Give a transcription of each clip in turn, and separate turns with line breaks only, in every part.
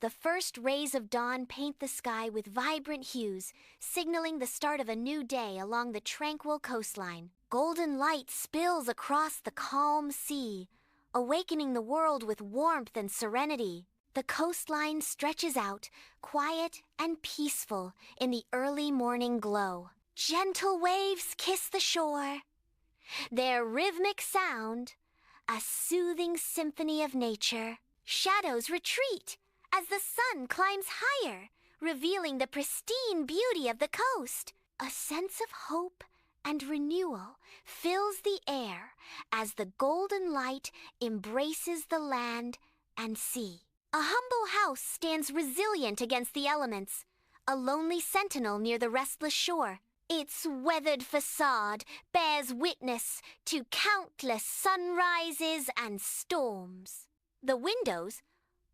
The first rays of dawn paint the sky with vibrant hues, signaling the start of a new day along the tranquil coastline. Golden light spills across the calm sea, awakening the world with warmth and serenity. The coastline stretches out, quiet and peaceful in the early morning glow. Gentle waves kiss the shore, their rhythmic sound, a soothing symphony of nature. Shadows retreat as the sun climbs higher, revealing the pristine beauty of the coast. A sense of hope and renewal fills the air as the golden light embraces the land and sea. A humble house stands resilient against the elements, a lonely sentinel near the restless shore. Its weathered facade bears witness to countless sunrises and storms. The windows,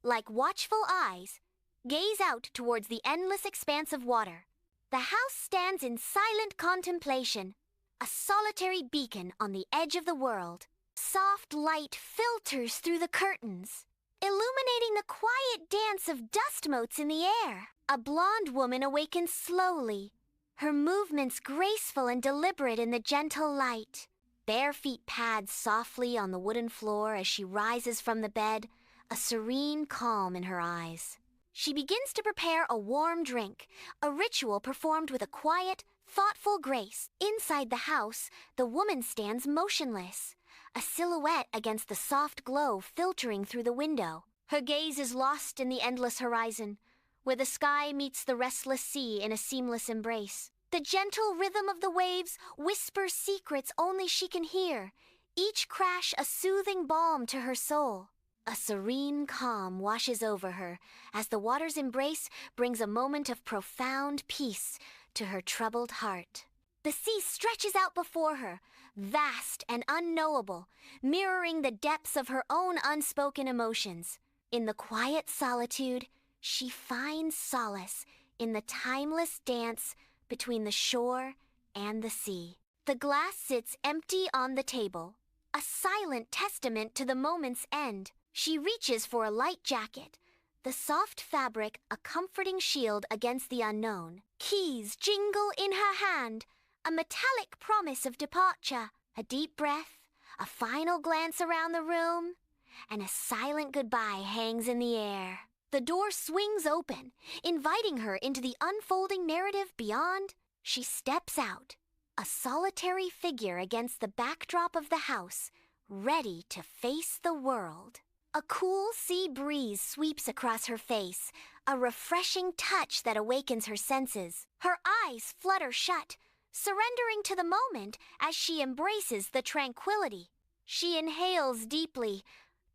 like watchful eyes, gaze out towards the endless expanse of water. The house stands in silent contemplation, a solitary beacon on the edge of the world. Soft light filters through the curtains, illuminating the quiet dance of dust motes in the air. A blonde woman awakens slowly, her movements graceful and deliberate in the gentle light. Bare feet pad softly on the wooden floor as she rises from the bed, a serene calm in her eyes. She begins to prepare a warm drink, a ritual performed with a quiet, thoughtful grace. Inside the house, the woman stands motionless, a silhouette against the soft glow filtering through the window. Her gaze is lost in the endless horizon, where the sky meets the restless sea in a seamless embrace. The gentle rhythm of the waves whispers secrets only she can hear, each crash a soothing balm to her soul. A serene calm washes over her as the water's embrace brings a moment of profound peace to her troubled heart. The sea stretches out before her, vast and unknowable, mirroring the depths of her own unspoken emotions. In the quiet solitude, she finds solace in the timeless dance between the shore and the sea. The glass sits empty on the table, a silent testament to the moment's end. She reaches for a light jacket, the soft fabric a comforting shield against the unknown. Keys jingle in her hand, a metallic promise of departure. A deep breath, a final glance around the room, and a silent goodbye hangs in the air. The door swings open, inviting her into the unfolding narrative beyond. She steps out, a solitary figure against the backdrop of the house, ready to face the world. A cool sea breeze sweeps across her face, a refreshing touch that awakens her senses. Her eyes flutter shut, surrendering to the moment as she embraces the tranquility. She inhales deeply,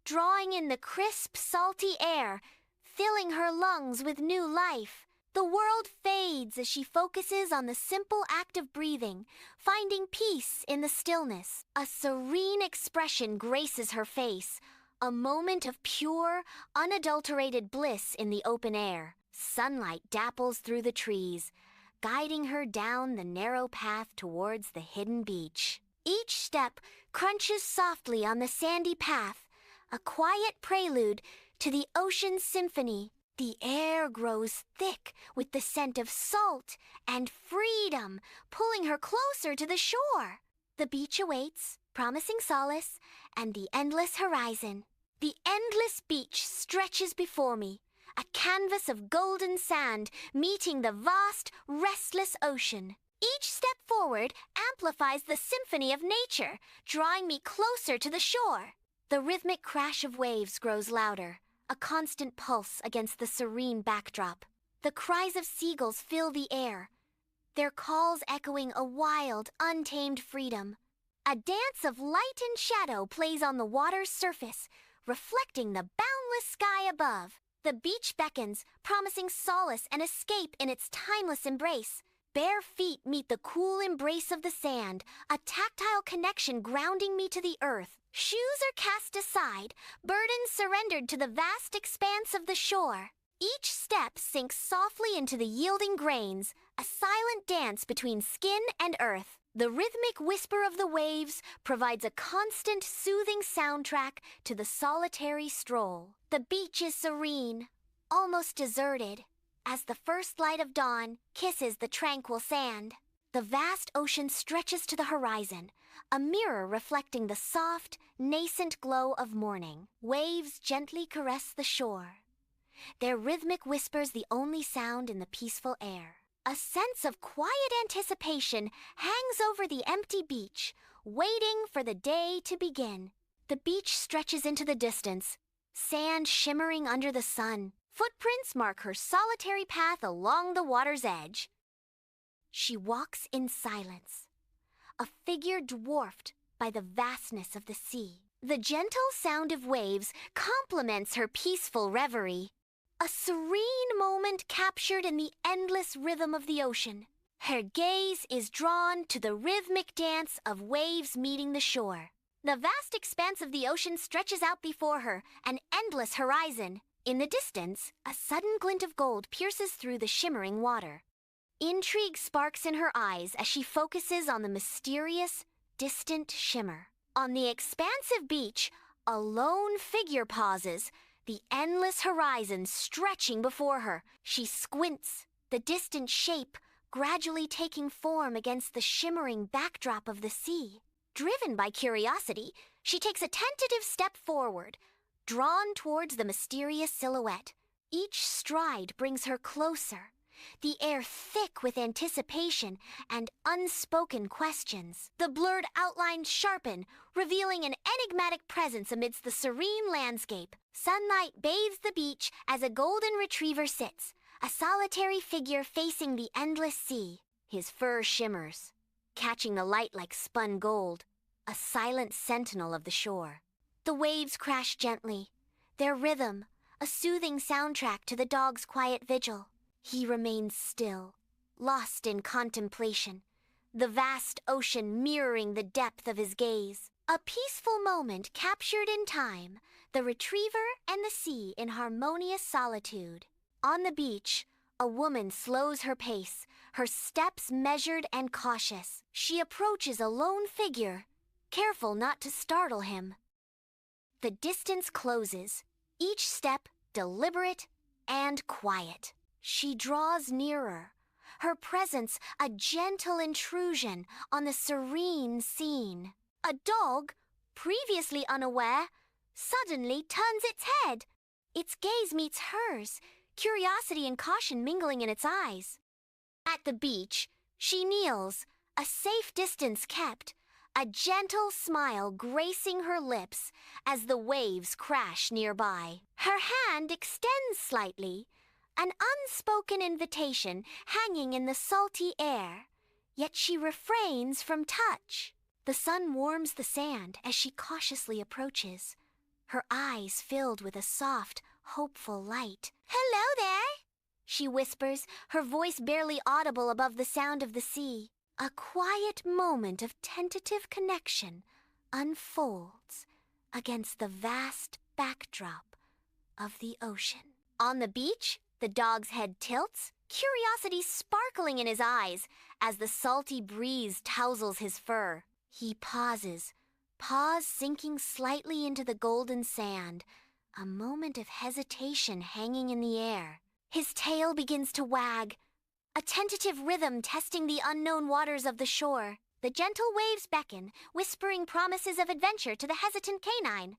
drawing in the crisp, salty air, filling her lungs with new life. The world fades as she focuses on the simple act of breathing, finding peace in the stillness. A serene expression graces her face, a moment of pure, unadulterated bliss in the open air. Sunlight dapples through the trees, guiding her down the narrow path towards the hidden beach. Each step crunches softly on the sandy path, a quiet prelude to the ocean's symphony. The air grows thick with the scent of salt and freedom, pulling her closer to the shore. The beach awaits, promising solace and the endless horizon. The endless beach stretches before me, a canvas of golden sand meeting the vast, restless ocean. Each step forward amplifies the symphony of nature, drawing me closer to the shore. The rhythmic crash of waves grows louder, a constant pulse against the serene backdrop. The cries of seagulls fill the air, their calls echoing a wild, untamed freedom. A dance of light and shadow plays on the water's surface, reflecting the boundless sky above. The beach beckons, promising solace and escape in its timeless embrace. Bare feet meet the cool embrace of the sand, a tactile connection grounding me to the earth. Shoes are cast aside, burdens surrendered to the vast expanse of the shore. Each step sinks softly into the yielding grains, a silent dance between skin and earth. The rhythmic whisper of the waves provides a constant, soothing soundtrack to the solitary stroll. The beach is serene, almost deserted, as the first light of dawn kisses the tranquil sand. The vast ocean stretches to the horizon, a mirror reflecting the soft, nascent glow of morning. Waves gently caress the shore, their rhythmic whispers the only sound in the peaceful air. A sense of quiet anticipation hangs over the empty beach, waiting for the day to begin. The beach stretches into the distance, sand shimmering under the sun. Footprints mark her solitary path along the water's edge. She walks in silence, a figure dwarfed by the vastness of the sea. The gentle sound of waves complements her peaceful reverie, a serene moment captured in the endless rhythm of the ocean. Her gaze is drawn to the rhythmic dance of waves meeting the shore. The vast expanse of the ocean stretches out before her, an endless horizon. In the distance, a sudden glint of gold pierces through the shimmering water. Intrigue sparks in her eyes as she focuses on the mysterious, distant shimmer. On the expansive beach, a lone figure pauses, the endless horizon stretching before her. She squints, the distant shape gradually taking form against the shimmering backdrop of the sea. Driven by curiosity, she takes a tentative step forward, drawn towards the mysterious silhouette. Each stride brings her closer, the air thick with anticipation and unspoken questions. The blurred outlines sharpen, revealing an enigmatic presence amidst the serene landscape. Sunlight bathes the beach as a golden retriever sits, a solitary figure facing the endless sea. His fur shimmers, catching the light like spun gold, a silent sentinel of the shore. The waves crash gently, their rhythm a soothing soundtrack to the dog's quiet vigil. He remains still, lost in contemplation, the vast ocean mirroring the depth of his gaze. A peaceful moment captured in time, the retriever and the sea in harmonious solitude. On the beach, a woman slows her pace, her steps measured and cautious. She approaches a lone figure, careful not to startle him. The distance closes, each step deliberate and quiet. She draws nearer, her presence a gentle intrusion on the serene scene. A dog, previously unaware, suddenly turns its head. Its gaze meets hers, curiosity and caution mingling in its eyes. At the beach, she kneels, a safe distance kept, a gentle smile gracing her lips as the waves crash nearby. Her hand extends slightly, an unspoken invitation hanging in the salty air, yet she refrains from touch. The sun warms the sand as she cautiously approaches, her eyes filled with a soft, hopeful light. "Hello there," she whispers, her voice barely audible above the sound of the sea. A quiet moment of tentative connection unfolds against the vast backdrop of the ocean. On the beach, the dog's head tilts, curiosity sparkling in his eyes as the salty breeze tousles his fur. He pauses, paws sinking slightly into the golden sand, a moment of hesitation hanging in the air. His tail begins to wag, a tentative rhythm testing the unknown waters of the shore. The gentle waves beckon, whispering promises of adventure to the hesitant canine.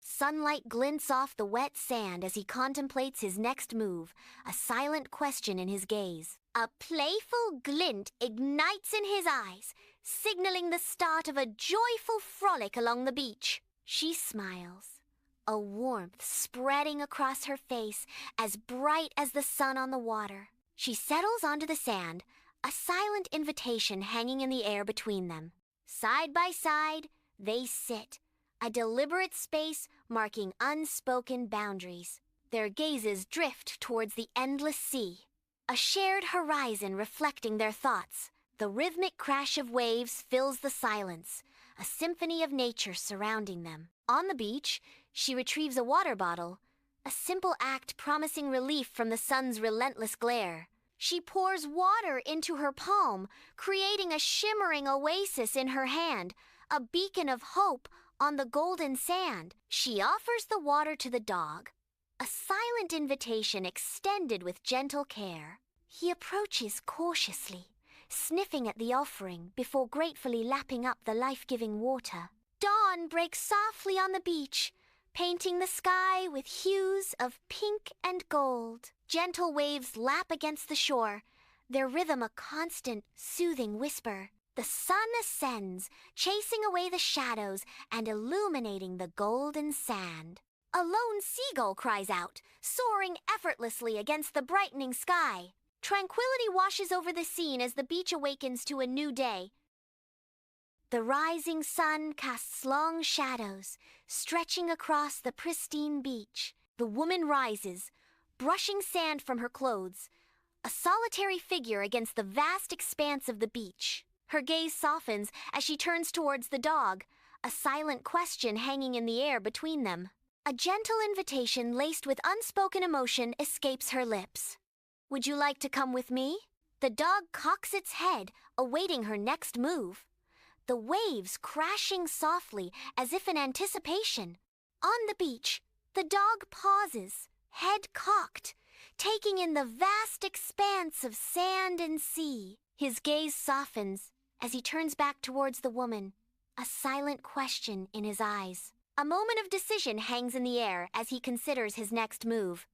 Sunlight glints off the wet sand as he contemplates his next move, a silent question in his gaze. A playful glint ignites in his eyes, signaling the start of a joyful frolic along the beach. She smiles, a warmth spreading across her face as bright as the sun on the water. She settles onto the sand, a silent invitation hanging in the air between them. Side by side, they sit, a deliberate space marking unspoken boundaries. Their gazes drift towards the endless sea, a shared horizon reflecting their thoughts. The rhythmic crash of waves fills the silence, a symphony of nature surrounding them. On the beach, she retrieves a water bottle, a simple act promising relief from the sun's relentless glare. She pours water into her palm, creating a shimmering oasis in her hand, a beacon of hope on the golden sand. She offers the water to the dog, a silent invitation extended with gentle care. He approaches cautiously, sniffing at the offering before gratefully lapping up the life-giving water. Dawn breaks softly on the beach, painting the sky with hues of pink and gold. Gentle waves lap against the shore, their rhythm a constant, soothing whisper. The sun ascends, chasing away the shadows and illuminating the golden sand. A lone seagull cries out, soaring effortlessly against the brightening sky. Tranquility washes over the scene as the beach awakens to a new day. The rising sun casts long shadows, stretching across the pristine beach. The woman rises, brushing sand from her clothes, a solitary figure against the vast expanse of the beach. Her gaze softens as she turns towards the dog, a silent question hanging in the air between them. A gentle invitation laced with unspoken emotion escapes her lips. "Would you like to come with me?" The dog cocks its head, awaiting her next move. The waves crashing softly as if in anticipation. On the beach, the dog pauses, head cocked, taking in the vast expanse of sand and sea. His gaze softens as he turns back towards the woman, a silent question in his eyes. A moment of decision hangs in the air as he considers his next move.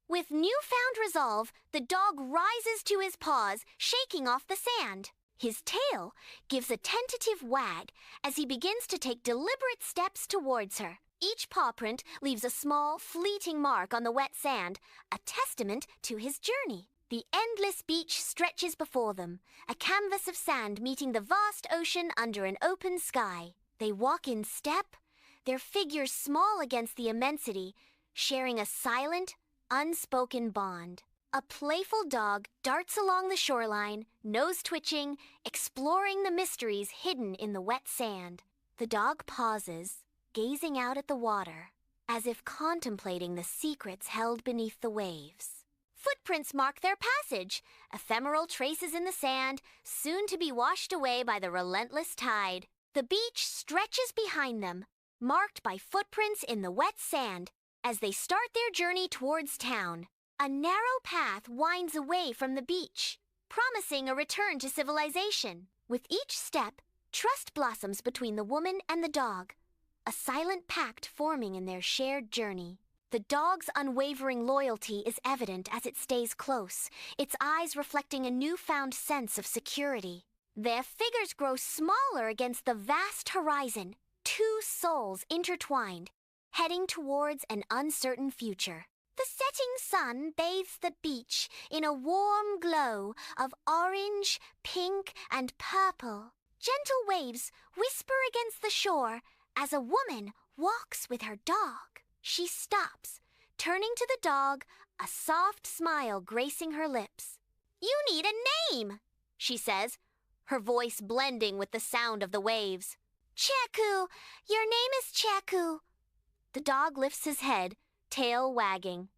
With newfound resolve, the dog rises to his paws, shaking off the sand. His tail gives a tentative wag as he begins to take deliberate steps towards her. Each paw print leaves a small, fleeting mark on the wet sand, a testament to his journey. The endless beach stretches before them, a canvas of sand meeting the vast ocean under an open sky. They walk in step, their figures small against the immensity, sharing a silent, unspoken bond. A playful dog darts along the shoreline, nose twitching, exploring the mysteries hidden in the wet sand. The dog pauses, gazing out at the water, as if contemplating the secrets held beneath the waves. Footprints mark their passage, ephemeral traces in the sand, soon to be washed away by the relentless tide. The beach stretches behind them, marked by footprints in the wet sand, as they start their journey towards town. A narrow path winds away from the beach, promising a return to civilization. With each step, trust blossoms between the woman and the dog, a silent pact forming in their shared journey. The dog's unwavering loyalty is evident as it stays close, its eyes reflecting a newfound sense of security. Their figures grow smaller against the vast horizon, two souls intertwined, heading towards an uncertain future. The setting sun bathes the beach in a warm glow of orange, pink, and purple. Gentle waves whisper against the shore as a woman walks with her dog. She stops, turning to the dog, a soft smile gracing her lips. "You need a name," she says, her voice blending with the sound of the waves. "Ceku, your name is Ceku." The dog lifts his head, tail wagging.